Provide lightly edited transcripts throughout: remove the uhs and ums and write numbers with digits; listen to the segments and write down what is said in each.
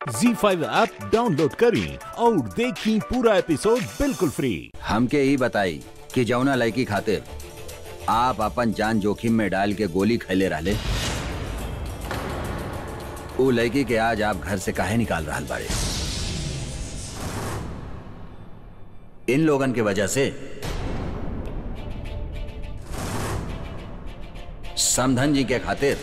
ZEE5 app download करें और देखें पूरा एपिसोड बिल्कुल फ्री। हमके ही बताई कि जौना लड़की खातिर आप अपन जान जोखिम में डाल के गोली खैले रहले, वो लड़की के आज आप घर से काहे निकाल रहा बाड़े? इन लोगन के वजह से समधन जी के खातिर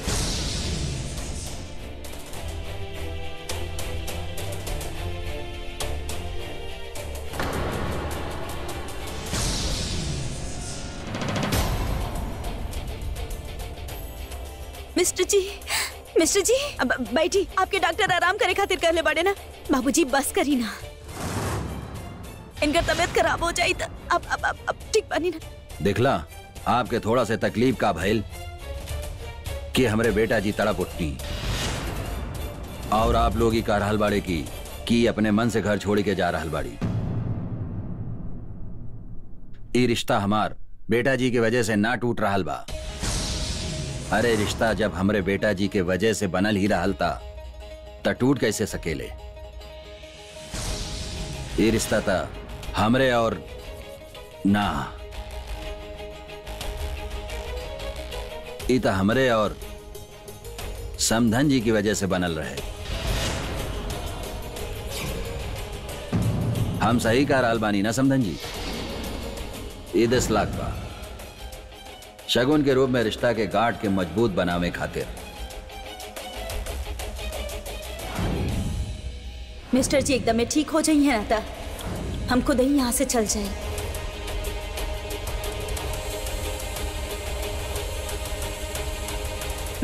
मिस्टर जी अब बैठी, आपके डॉक्टर आराम करे खातिर कहले बाड़े ना। बाबूजी बस करी ना, इनका तबीयत खराब हो जाई तो अब ठीक बनी ना। देखला आपके थोड़ा से तकलीफ का भइल कि हमरे बेटा जी तड़प उठनी और आप लोग ही कह रहल बाड़े कि अपने मन से घर छोड़ के जा रहल बाड़ी। ये रिश्ता हमार बेटा जी की वजह से ना टूट रहल बा। अरे रिश्ता जब हमरे बेटा जी के वजह से बनल ही रहल था त टूट कैसे सकेले? ये रिश्ता था हमरे और ना, ये था हमरे और समधन जी की वजह से बनल रहे। हम सही कह रहल बानी ना समधन जी? ये 10 लाख बा शगुन के रूप में रिश्ता के गांठ के मजबूत बनावे खातिर। मिस्टर जी एकदम में ठीक हो जाइए ना था, हम खुद ही यहाँ से चल जाए।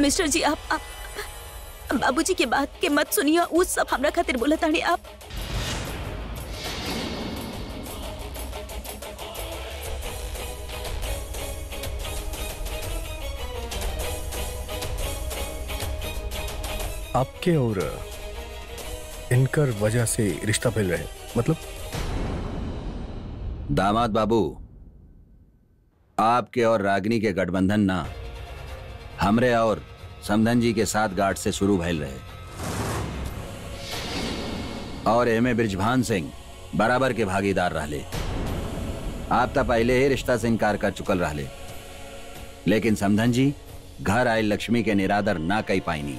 मिस्टर जी आप बाबूजी के बात के मत सुनिए, वो सब हमरा खातिर बोला तानी। आप आपके और इनकर वजह से रिश्ता फैल रहे, मतलब? दामाद बाबू, आपके और रागिनी के गठबंधन ना हमरे और समधन जी के साथ गांठ से शुरू भइल रहे और एमे ब्रिजभान सिंह बराबर के भागीदार रहले। आप तो पहले ही रिश्ता से इनकार कर चुकल रहले, लेकिन समधन जी घर आए लक्ष्मी के निरादर ना कई पाईनी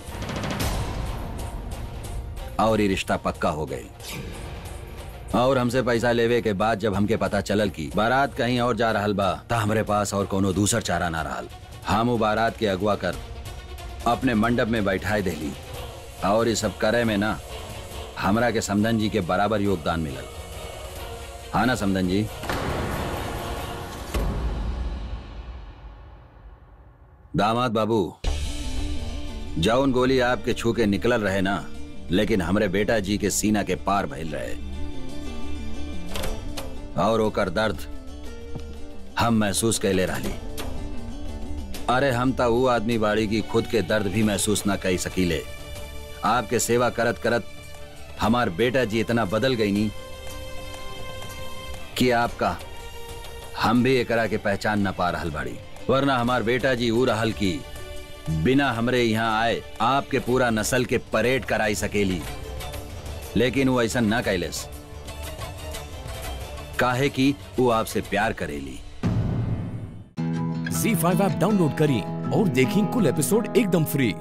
और ये रिश्ता पक्का हो गई। और हमसे पैसा लेवे के बाद जब हमके पता चलल कि बारात कहीं और जा रहल बा ता हमरे पास और कोनो दूसर चारा ना रहल। हम वो बारात के अगवा कर अपने मंडप में बैठाए देली और ये सब करे में ना हमरा के समधन जी के बराबर योगदान मिलल। हाँ ना समधन जी? दामाद बाबू, जौन गोली आपके छू के निकलल रहे ना, लेकिन हमरे बेटा जी के सीना के पार भइल रहे और ओकर दर्द हम महसूस कैले रहली। अरे हम ता वो आदमी बाड़ी की खुद के दर्द भी महसूस ना कर सकीले। आपके सेवा करत करत हमार बेटा जी इतना बदल गई नी कि आपका हम भी एकरा के पहचान ना पा रहल बाड़ी। वरना हमार बेटा जी वो रहल की बिना हमरे यहाँ आए आपके पूरा नस्ल के परेड कराई सकेली, लेकिन वो ऐसा ना कैलेस, काहे कि वो आपसे प्यार करेली। ZEE5 ऐप डाउनलोड करें और देखें कुल एपिसोड एकदम फ्री।